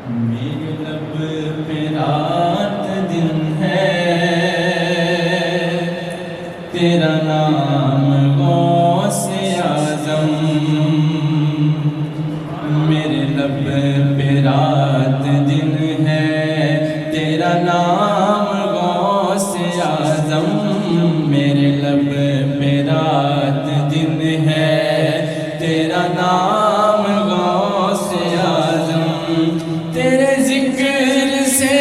میرے لب پہ رات دن ہے، تیرا نام غوث اعظم۔ میرے لب پہ رات دن ہے، تیرا نام غوث اعظم۔ میرے لب پہ رات دن ہے، تیرا نام غوث اعظم۔ تیرے ذکر سے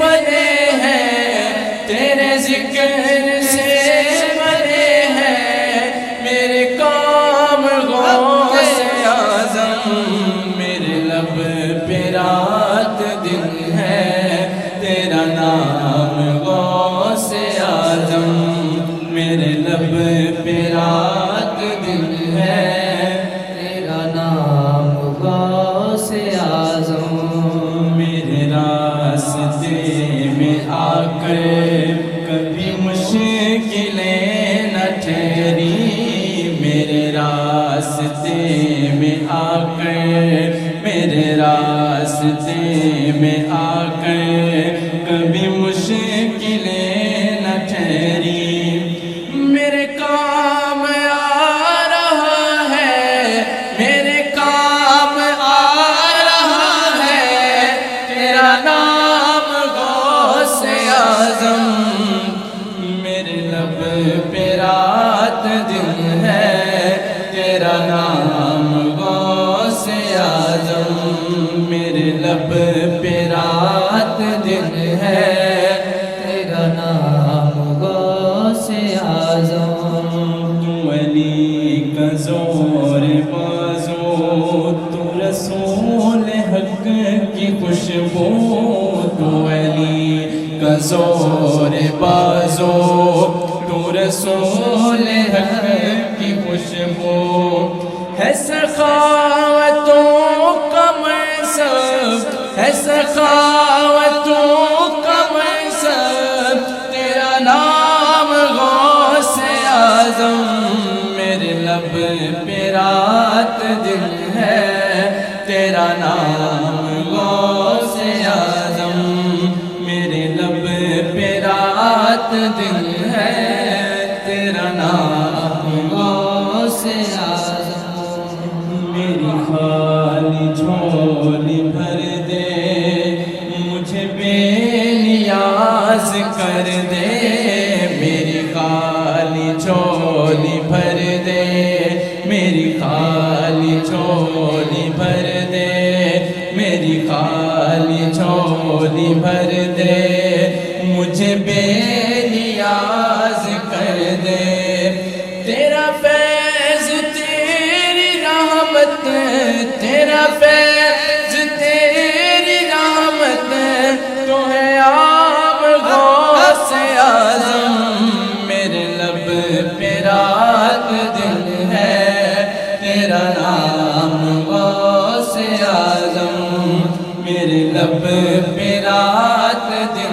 بنے ہیں، تیرے ذکر سے بنے ہیں میرے کام غوث اعظم۔ میرے لب پہ رات دن ہے، تیرا نام غوث اعظم۔ میرے لب پہ رات دن ہے، تیرا نام غوث اعظم۔ میرے راستے میں آ کر کبھی مشکلیں نہ ٹھہری۔ میرے راستے میں آ کر، میرے راستے میں آ کر کبھی مشکلیں نہ ٹھہری۔ میرے کام آ رہا ہے، میرے کام آ رہا ہے تیرا نام غوث اعظم۔ میرے لب پہ رات دن ہے، تیرا نام غوث اعظم۔ میرے لب پہ رات دن ہے، تیرا نام غوث اعظم۔ تو علی کا زور بازو، تو رسول حق کی خوشبو۔ تو علی کا زور بازو، تو رسول حق کی خوشبو۔ ہے سخاوتوں کا منصب، ہے سخاوتوں کا منصب تیرا نام غوث اعظم۔ میرے لب پہ رات دن ہے، تیرا نام غوث اعظم۔ میرے لب پہ رات دن ہے، تیرا نام غوث اعظم۔ میری خالی جھولی بھر دے، مجھے بے نیاز کر دے۔ میری خالی جھولی بھر دے، میری خالی جھولی بھر دے، میری خالی جھولی بھر دے، مجھے بے نیاز کر دے۔ تیرا فیض تیری رحمت، تیرا فیض تیری رحمت تو ہے عام غوث اعظم۔ میرے لب پہ رات دن ہے، تیرا نام غوث اعظم۔ میرے لب پہ رات دن